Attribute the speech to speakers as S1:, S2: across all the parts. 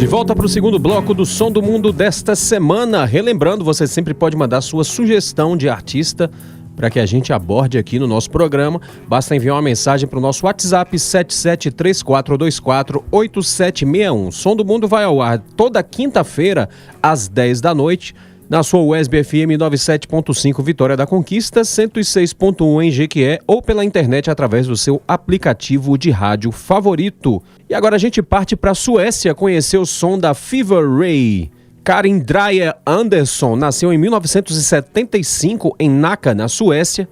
S1: volta para o segundo bloco do Som do Mundo desta semana. Relembrando, você sempre pode mandar sua sugestão de artista para que a gente aborde aqui no nosso programa. Basta enviar uma mensagem para o nosso WhatsApp 7734248761. Som do Mundo vai ao ar toda quinta-feira às 10 da noite na sua USB FM 97.5 Vitória da Conquista, 106.1 em Jequié ou pela internet através do seu aplicativo de rádio favorito. E agora a gente parte para a Suécia conhecer o som da Fever Ray. Karin Dreyer Andersson nasceu em 1975 em Nacka, na Suécia,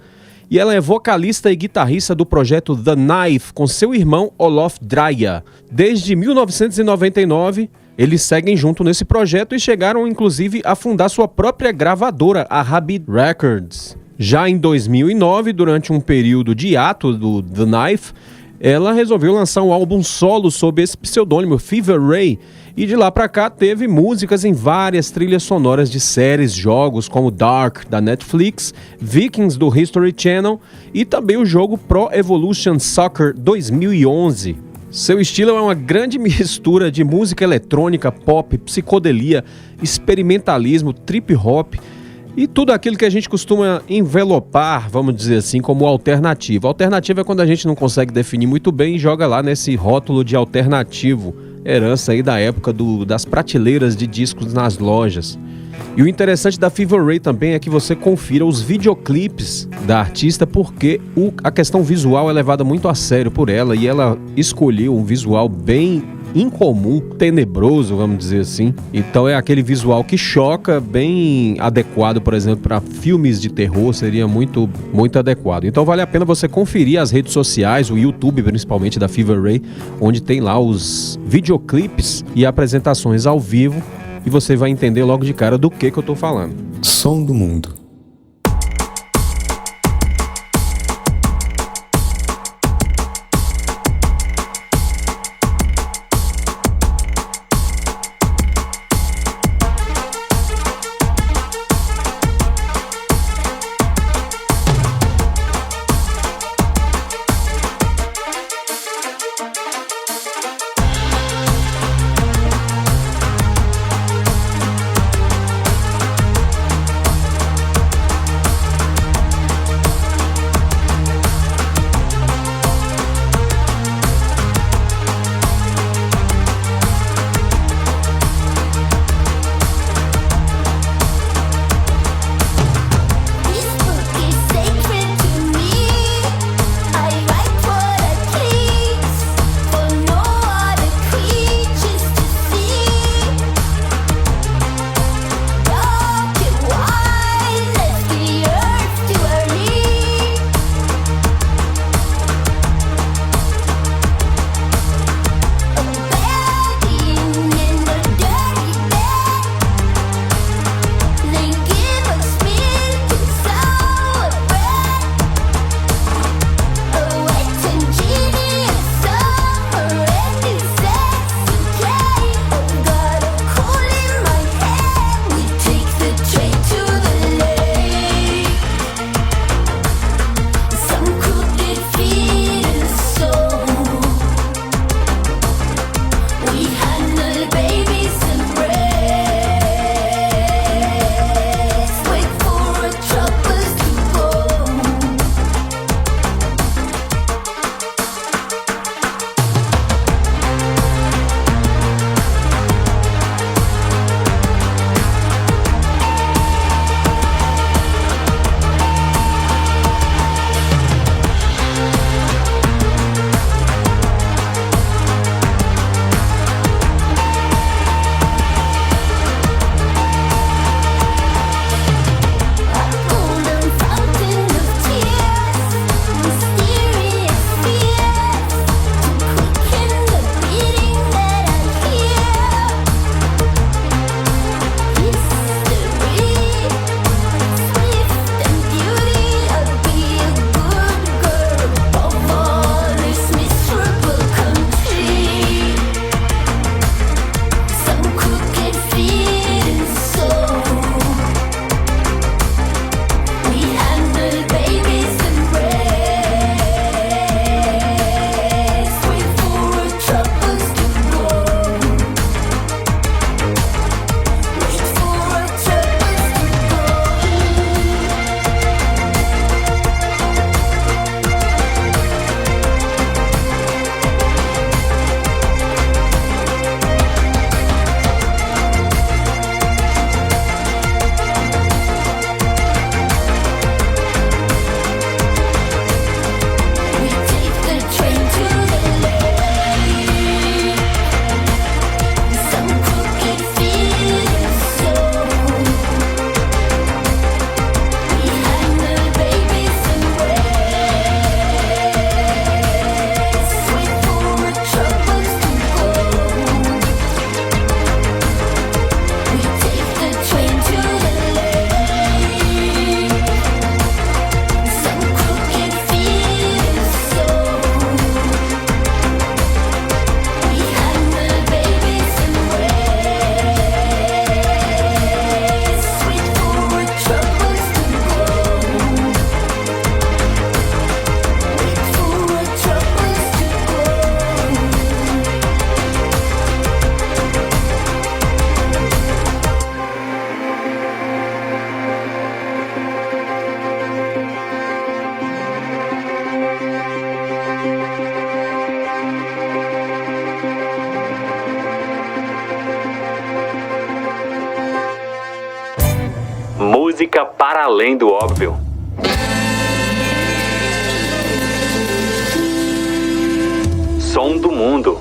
S1: e ela é vocalista e guitarrista do projeto The Knife com seu irmão Olof Dreyer. Desde 1999, eles seguem junto nesse projeto e chegaram inclusive a fundar sua própria gravadora, a Rabbit Records. Já em 2009, durante um período de hiato do The Knife, ela resolveu lançar um álbum solo sob esse pseudônimo Fever Ray, e de lá pra cá teve músicas em várias trilhas sonoras de séries, jogos como Dark, da Netflix, Vikings, do History Channel, e também o jogo Pro Evolution Soccer 2011. Seu estilo é uma grande mistura de música eletrônica, pop, psicodelia, experimentalismo, trip hop e tudo aquilo que a gente costuma envelopar, vamos dizer assim, como alternativo. Alternativo é quando a gente não consegue definir muito bem e joga lá nesse rótulo de alternativo, herança aí da época das prateleiras de discos nas lojas. E o interessante da Fever Ray também é que você confira os videoclipes da artista, porque a questão visual é levada muito a sério por ela, e ela escolheu um visual bem incomum, tenebroso, vamos dizer assim. Então é aquele visual que choca, bem adequado, por exemplo, para filmes de terror, seria muito, muito adequado. Então vale a pena você conferir as redes sociais, o YouTube principalmente da Fever Ray, onde tem lá os videoclipes e apresentações ao vivo, e você vai entender logo de cara do que eu tô falando.
S2: Som do Mundo. Música para além do óbvio. Som do mundo.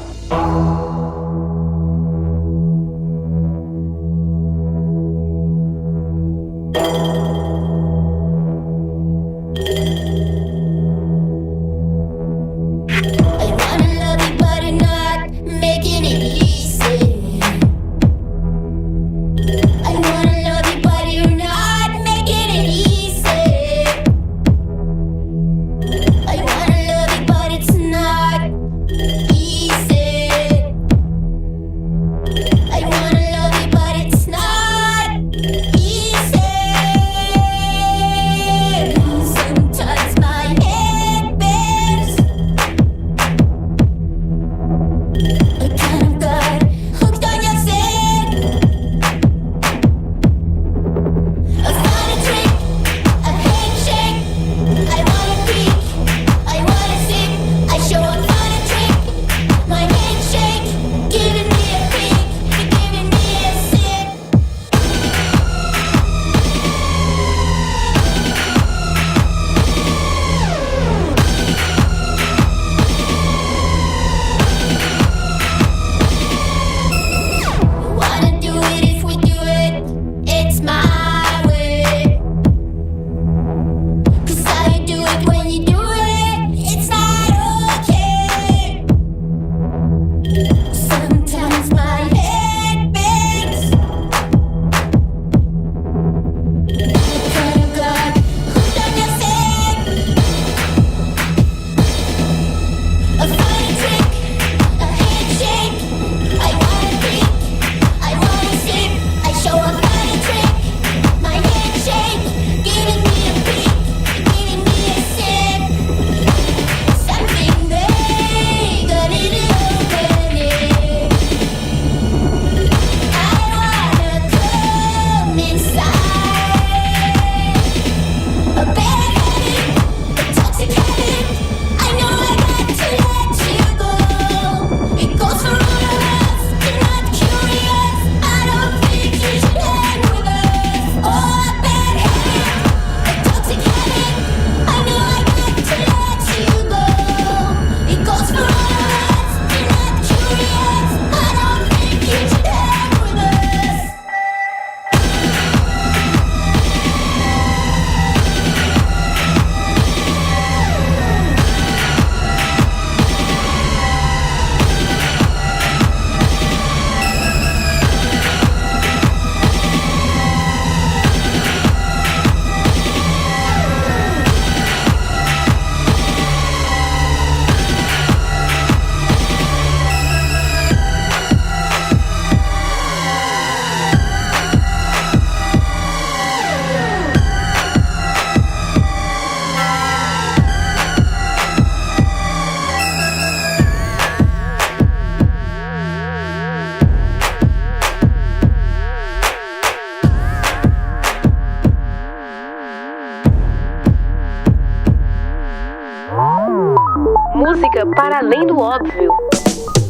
S3: Música para além do óbvio.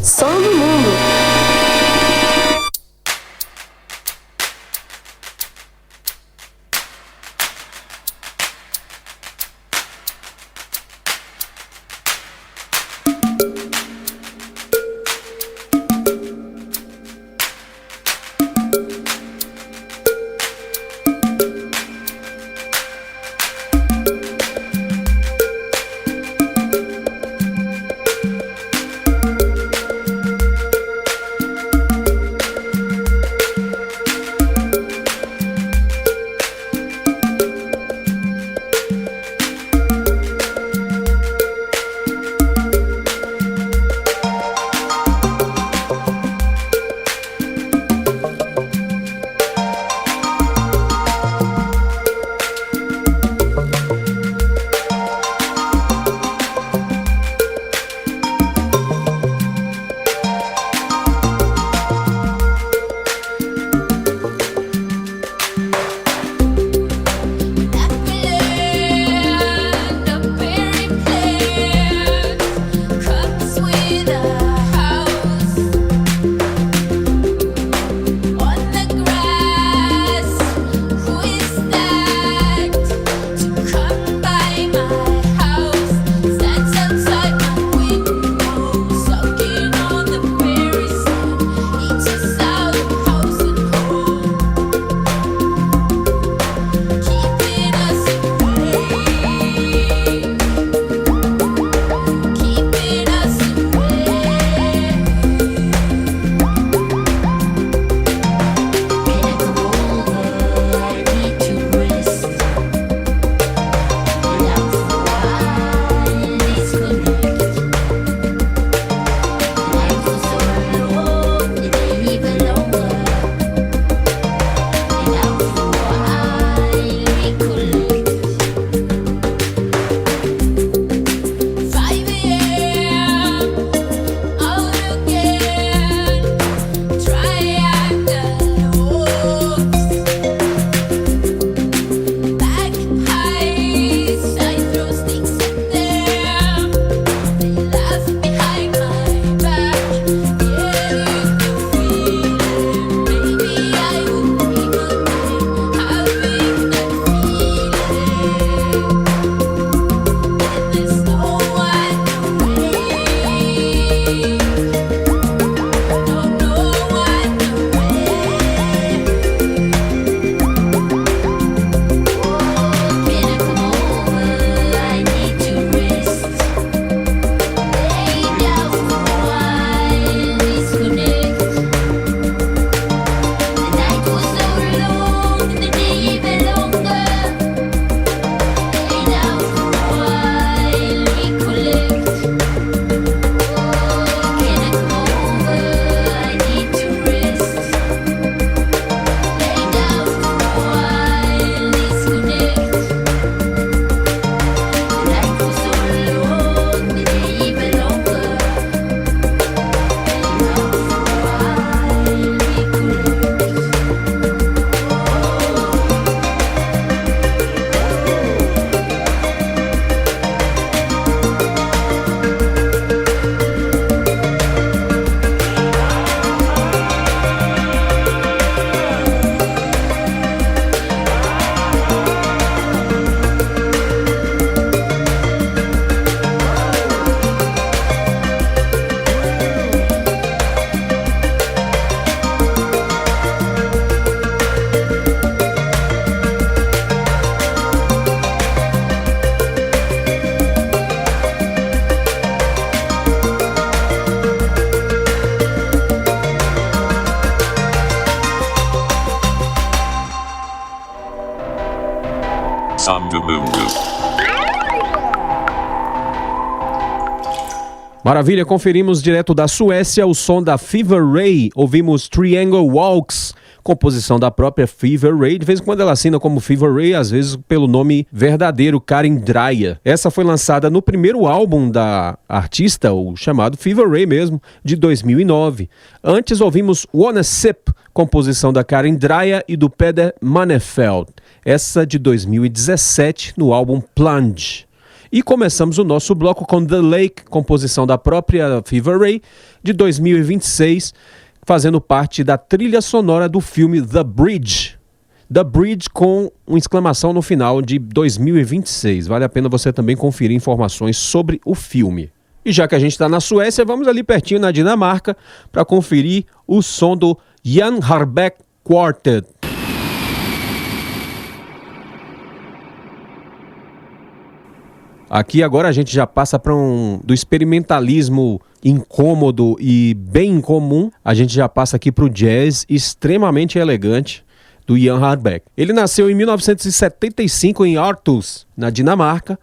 S3: Som do mundo.
S4: Som do Mundo.
S1: Maravilha, conferimos direto da Suécia o som da Fever Ray. Ouvimos Triangle Walks, composição da própria Fever Ray. De vez em quando ela assina como Fever Ray, às vezes pelo nome verdadeiro, Karin Dreyer. Essa foi lançada no primeiro álbum da artista, o chamado Fever Ray mesmo, de 2009. Antes ouvimos Wanna Sip, composição da Karin Dreyer e do Peder Manefeld. Essa de 2017, no álbum Plunge. E começamos o nosso bloco com The Lake, composição da própria Fever Ray, de 2026, fazendo parte da trilha sonora do filme The Bridge. The Bridge com uma exclamação no final, de 2026. Vale a pena você também conferir informações sobre o filme. E já que a gente está na Suécia, vamos ali pertinho na Dinamarca para conferir o som do JAN HARBECK QUARTET. Aqui agora a gente já passa para do experimentalismo incômodo e bem incomum, a gente já passa aqui para o jazz extremamente elegante do JAN HARBECK. Ele nasceu em 1975 em Aarhus, na Dinamarca,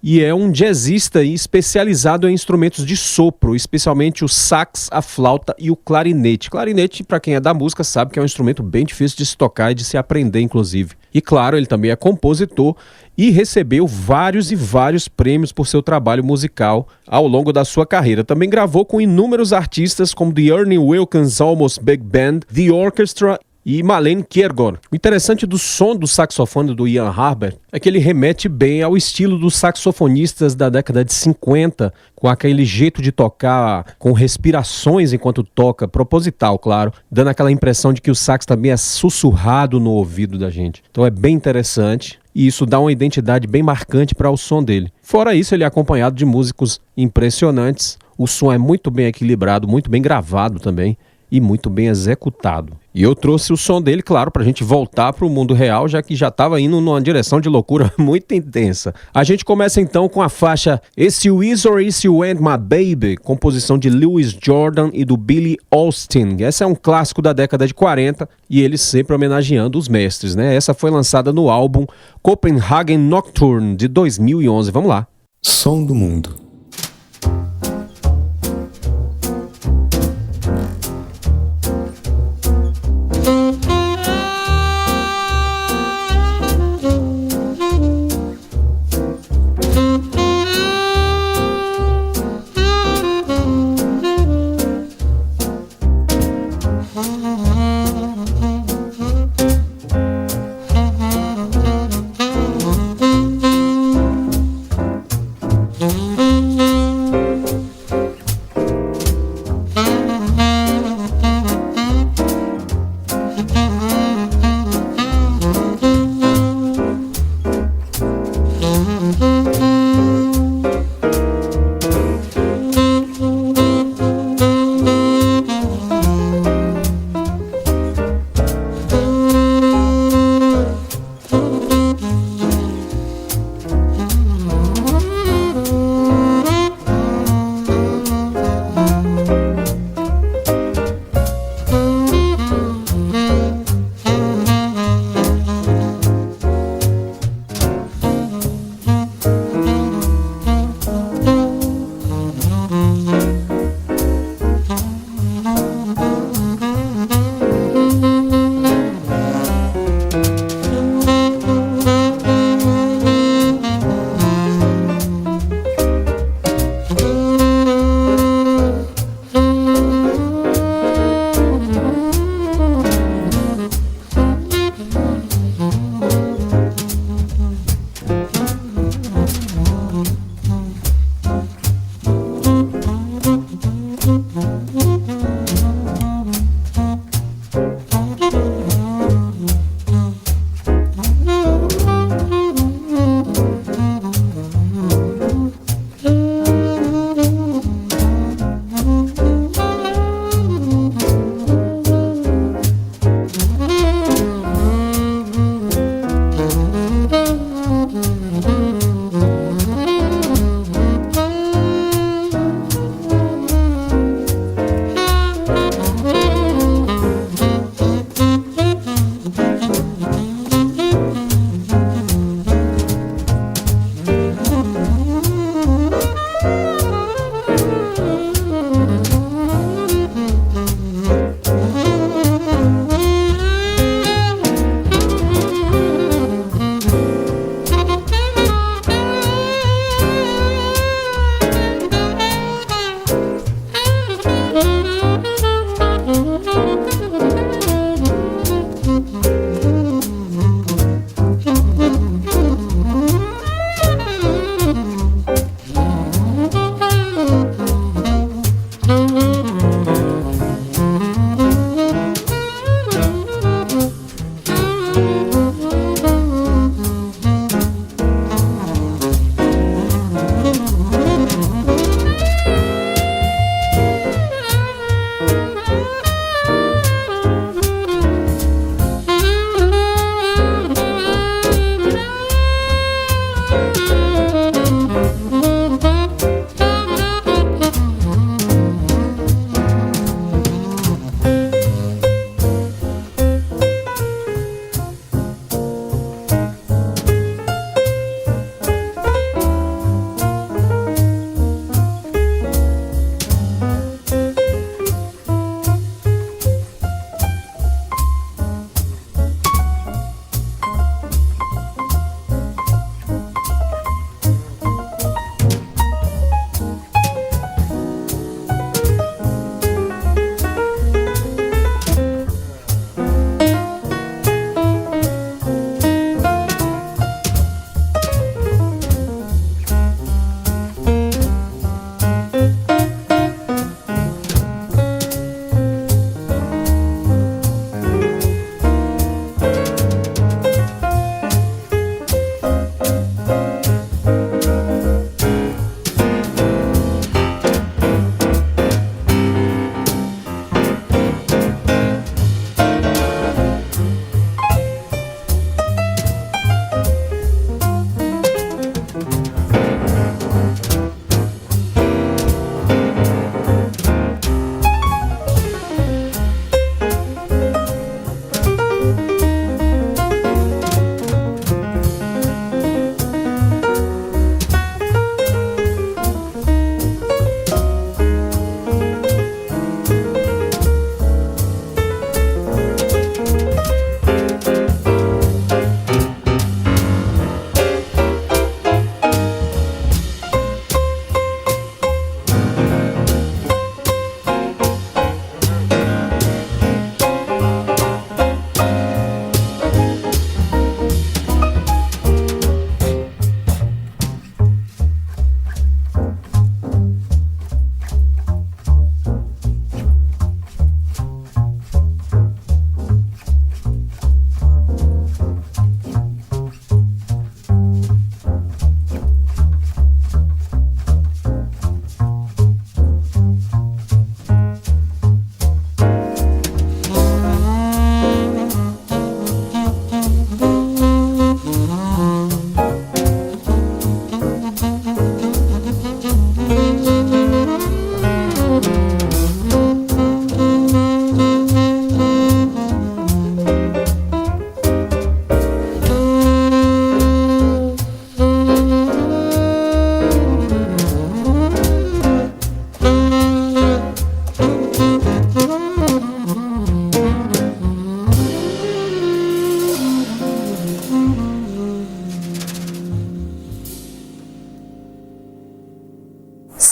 S1: e é um jazzista especializado em instrumentos de sopro, especialmente o sax, a flauta e o clarinete. Clarinete, para quem é da música, sabe que é um instrumento bem difícil de se tocar e de se aprender, inclusive. E claro, ele também é compositor e recebeu vários e vários prêmios por seu trabalho musical ao longo da sua carreira. Também gravou com inúmeros artistas como The Ernie Wilkins Almost Big Band, The Orchestra e Malene Kierkegaard. O interessante do som do saxofone do JAN HARBECK é que ele remete bem ao estilo dos saxofonistas da década de 50, com aquele jeito de tocar com respirações enquanto toca, proposital, claro, dando aquela impressão de que o sax também é sussurrado no ouvido da gente. Então é bem interessante e isso dá uma identidade bem marcante para o som dele. Fora isso, ele é acompanhado de músicos impressionantes, o som é muito bem equilibrado, muito bem gravado também e muito bem executado. E eu trouxe o som dele, claro, para a gente voltar para o mundo real, já que já estava indo numa direção de loucura muito intensa. A gente começa então com a faixa Is You Is or Is You Ain't My Baby, composição de Louis Jordan e do Billy Austin. Essa é um clássico da década de 40 e ele sempre homenageando os mestres, né? Essa foi lançada no álbum Copenhagen Nocturne de 2011. Vamos lá.
S5: Som do Mundo.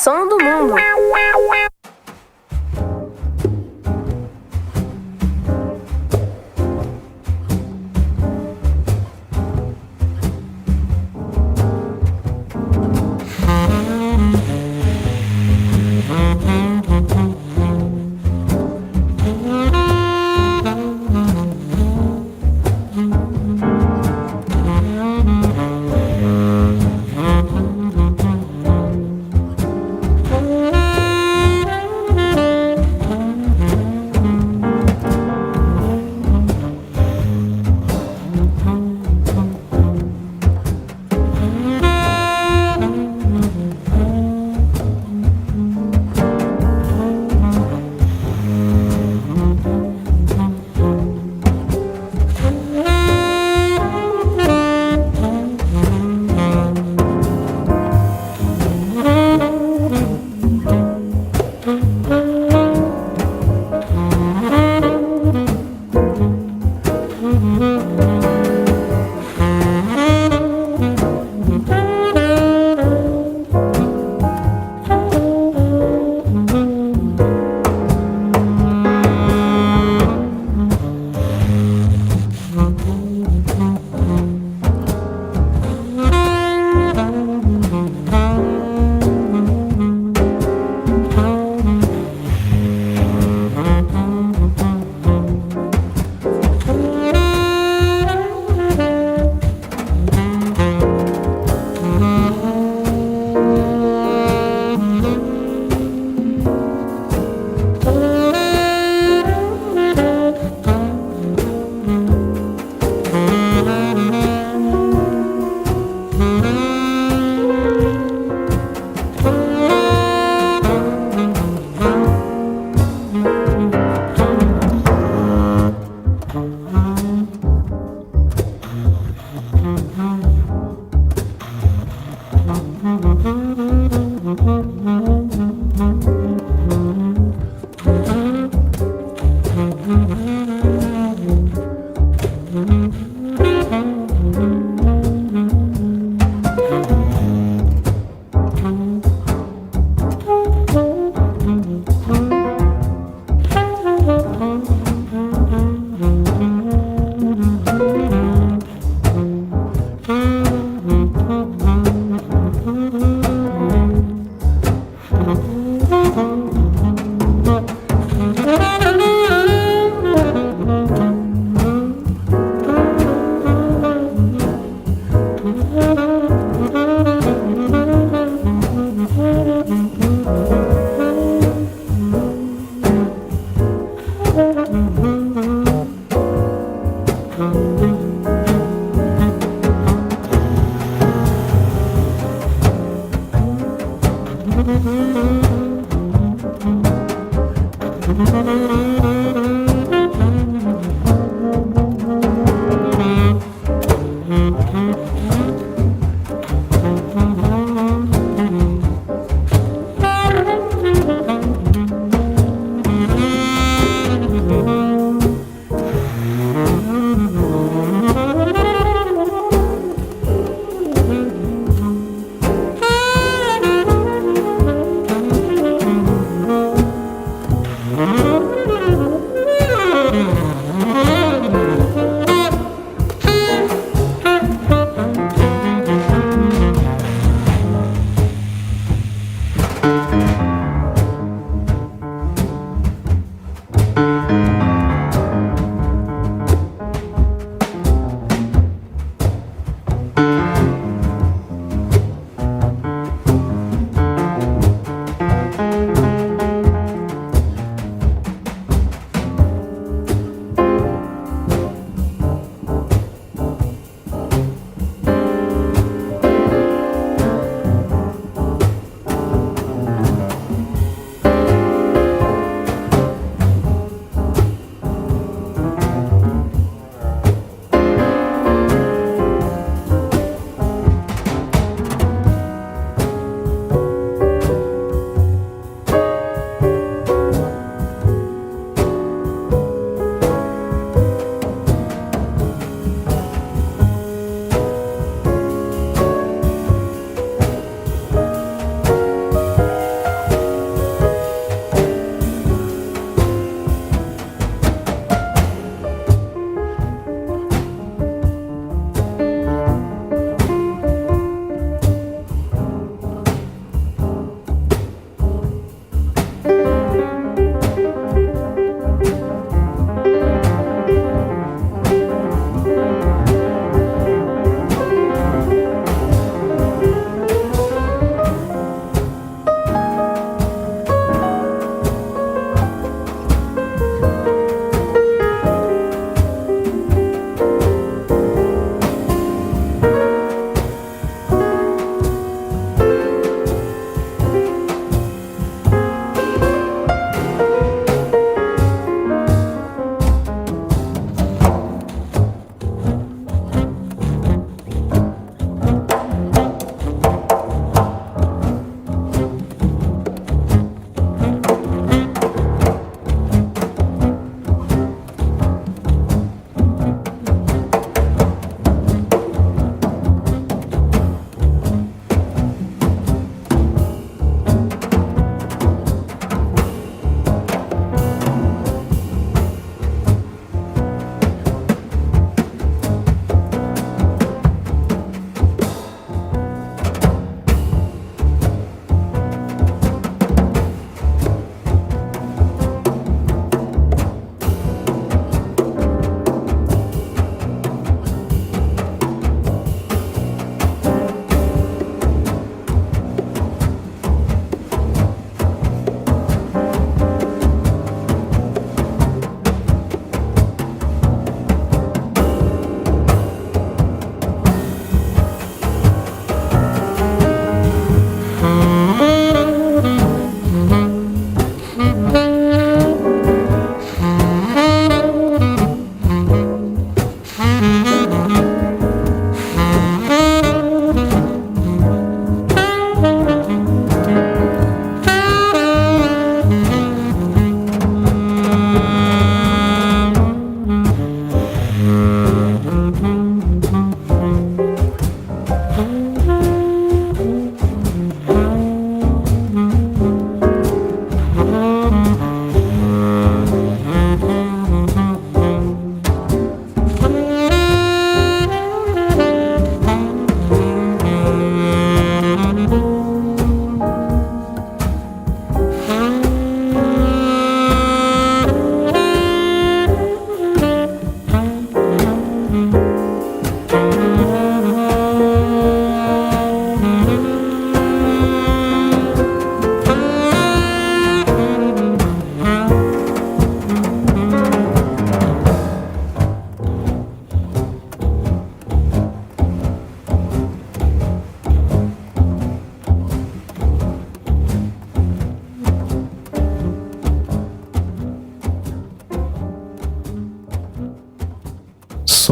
S3: som do mundo.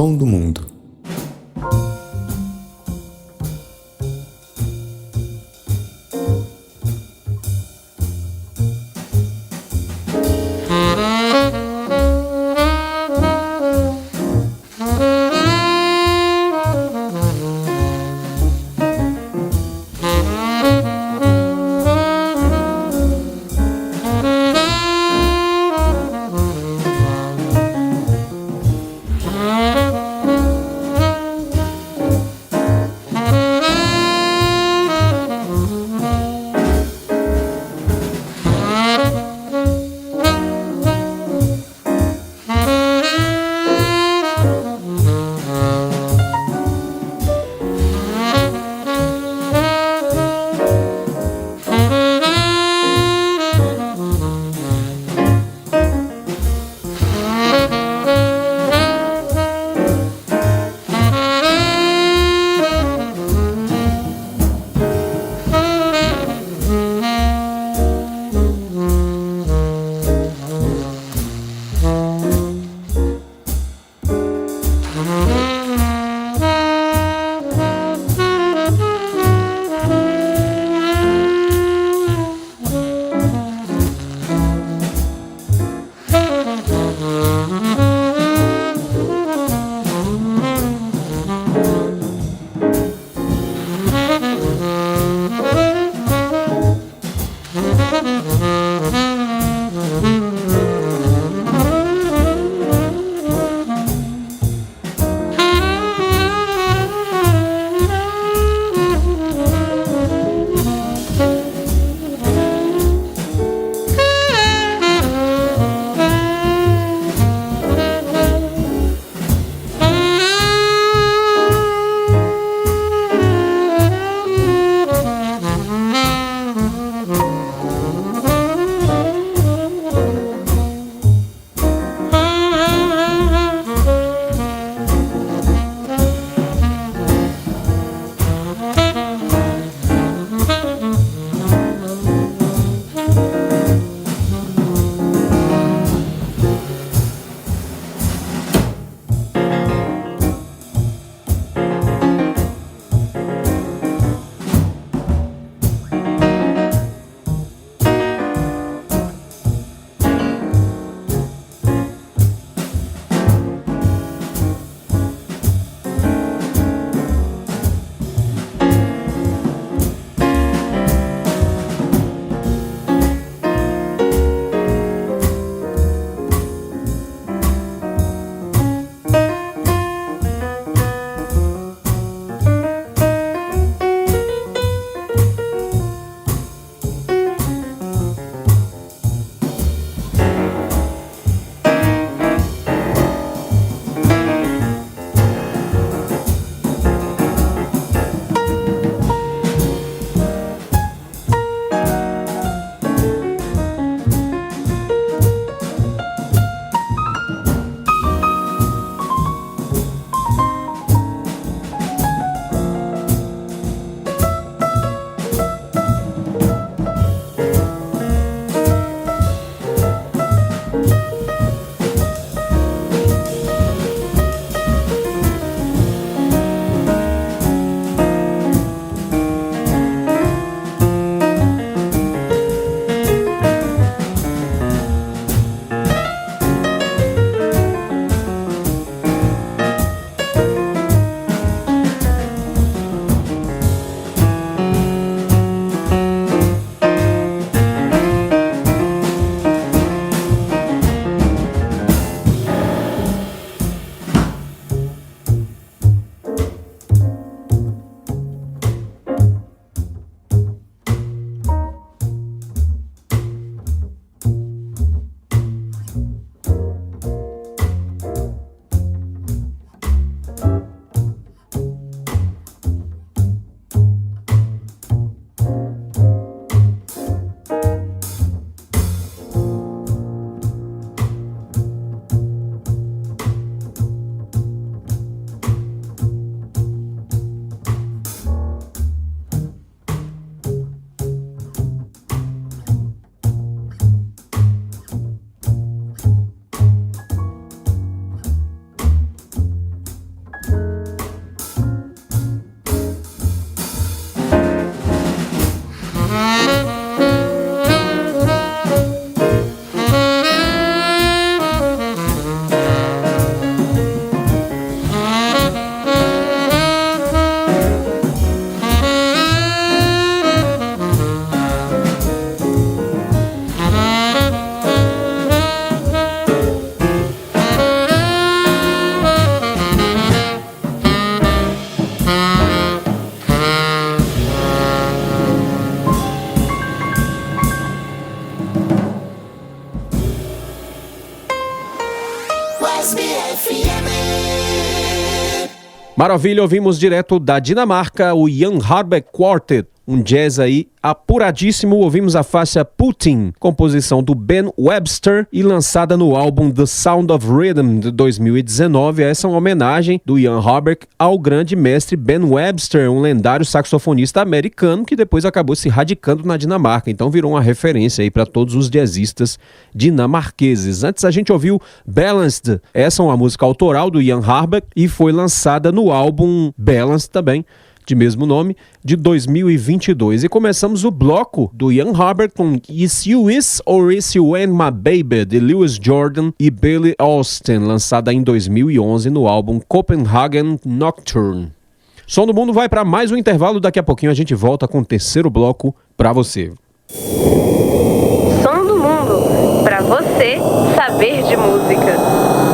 S4: som do mundo.
S1: Maravilha, ouvimos direto da Dinamarca o JAN HARBECK QUARTET, um jazz aí apuradíssimo. Ouvimos a faixa Putin, composição do Ben Webster e lançada no álbum The Sound of Rhythm de 2019. Essa é uma homenagem do JAN HARBECK ao grande mestre Ben Webster, um lendário saxofonista americano que depois acabou se radicando na Dinamarca. Então virou uma referência aí para todos os jazzistas dinamarqueses. Antes a gente ouviu Balanced, essa é uma música autoral do JAN HARBECK e foi lançada no álbum Balanced também, de mesmo nome, de 2022. E começamos o bloco do JAN HARBECK com Is You Is or Is You Ain't My Baby, de Lewis Jordan e Billy Austin, lançada em 2011 no álbum Copenhagen Nocturne. Som do Mundo vai para mais um intervalo, daqui a pouquinho a gente volta com o terceiro bloco para você.
S3: Som do Mundo, para você saber de música.